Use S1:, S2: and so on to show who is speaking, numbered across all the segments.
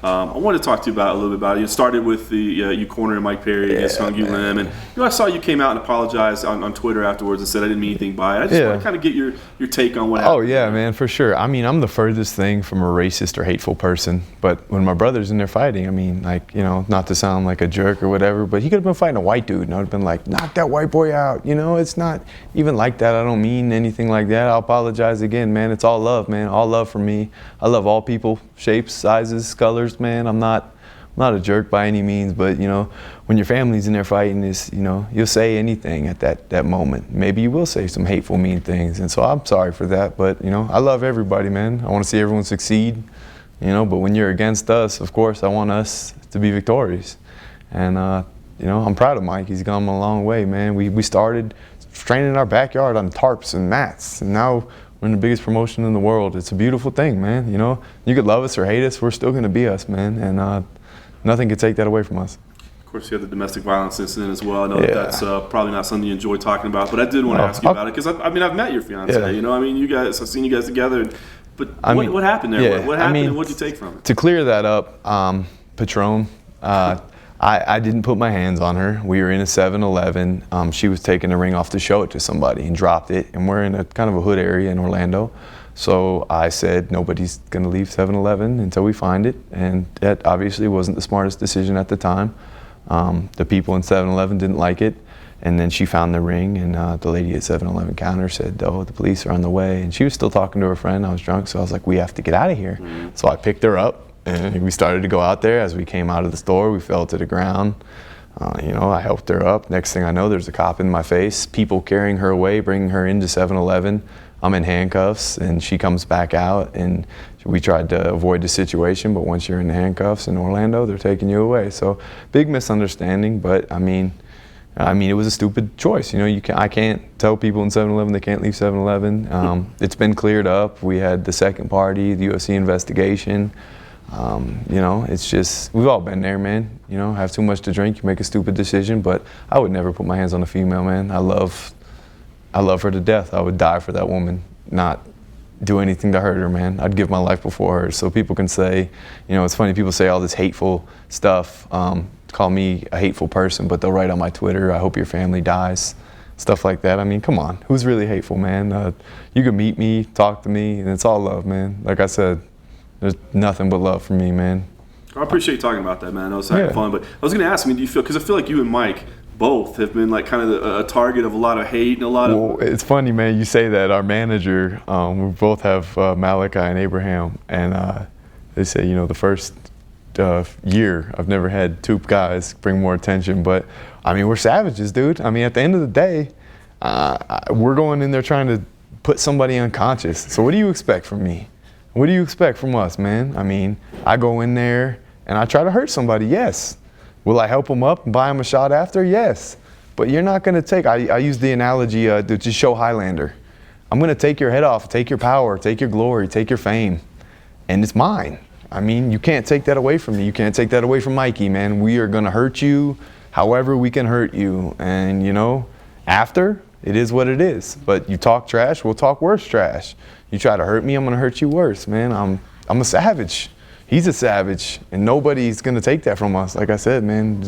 S1: I wanted to talk to you about a little bit about it. You started with the you cornering Mike Perry against Sung Yu Lim, and I saw you came out and apologized on Twitter afterwards and said I didn't mean anything by it. I just want to kind of get your take on what happened.
S2: Oh yeah, man, for sure. I mean, I'm the furthest thing from a racist or hateful person, but when my brother's in there fighting, I mean, like, not to sound like a jerk or whatever, but he could have been fighting a white dude, and I would have been like, knock that white boy out. It's not even like that. I don't mean anything like that. I'll apologize again, man. It's all love, man. All love from me. I love all people, shapes, sizes, colors, man. I'm not a jerk by any means, but when your family's in there fighting, you'll say anything at that moment. Maybe you will say some hateful, mean things, and so I'm sorry for that. But I love everybody, man. I want to see everyone succeed. But when you're against us, of course, I want us to be victorious. And I'm proud of Mike. He's gone a long way, man. We started training in our backyard on tarps and mats, and now we're in the biggest promotion in the world. It's a beautiful thing, man. You could love us or hate us, we're still gonna be us, man. And nothing could take that away from us.
S1: Of course, you had the domestic violence incident as well. I know that's probably not something you enjoy talking about, but I did want to ask you about it because I've met your fiance. I've seen you guys together. But what happened there?
S2: Yeah,
S1: what happened and what did you take from it?
S2: To clear that up, Patron, I didn't put my hands on her. We were in a 7-Eleven. She was taking a ring off to show it to somebody and dropped it. And we're in a kind of a hood area in Orlando. So I said, nobody's going to leave 7-Eleven until we find it. And that obviously wasn't the smartest decision at the time. The people in 7-Eleven didn't like it. And then she found the ring, and the lady at 7-Eleven counter said, oh, the police are on the way. And she was still talking to her friend. I was drunk, so I was like, we have to get out of here. Mm-hmm. So I picked her up, and we started to go out there. As we came out of the store, we fell to the ground. I helped her up. Next thing I know, there's a cop in my face, people carrying her away, bringing her into 7-Eleven. I'm in handcuffs, and she comes back out, and we tried to avoid the situation, but once you're in handcuffs in Orlando, they're taking you away. So big misunderstanding, but I mean, it was a stupid choice. I can't tell people in 7-Eleven they can't leave 7-Eleven. It's been cleared up. We had the second party, the UFC investigation. It's just, we've all been there, man. Have too much to drink, you make a stupid decision, but I would never put my hands on a female, man. I love her to death. I would die for that woman, not do anything to hurt her, man. I'd give my life before her. So people can say, it's funny, people say all this hateful stuff, call me a hateful person, but they'll write on my Twitter, I hope your family dies, stuff like that. I mean, come on, who's really hateful, man? You can meet me, talk to me, and it's all love, man. Like I said, there's nothing but love for me, man.
S1: I appreciate you talking about that, man. That was fun. But I was going to ask, do you feel, because I feel like you and Mike both have been like kind of a target of a lot of hate and a lot of...
S2: Well, it's funny, man, you say that. Our manager, we both have Malachi and Abraham, and they say, the first year I've never had two guys bring more attention, but I mean, we're savages, dude. I mean, at the end of the day, we're going in there trying to put somebody unconscious. So what do you expect from me? What do you expect from us, man? I mean, I go in there and I try to hurt somebody, yes. Will I help them up and buy them a shot after? Yes. But you're not going to take, I use the analogy to just show Highlander. I'm going to take your head off, take your power, take your glory, take your fame, and it's mine. I mean, you can't take that away from me. You can't take that away from Mikey, man. We are going to hurt you however we can hurt you. And, after, it is what it is. But you talk trash, we'll talk worse trash. You try to hurt me, I'm going to hurt you worse, man. I'm a savage. He's a savage, and nobody's going to take that from us. Like I said, man,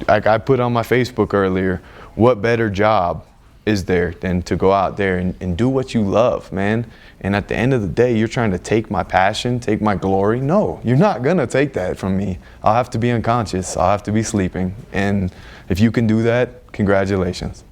S2: like I put on my Facebook earlier, what better job is there than to go out there and do what you love, man? And at the end of the day, you're trying to take my passion, take my glory. No, you're not going to take that from me. I'll have to be unconscious. I'll have to be sleeping. And if you can do that, congratulations.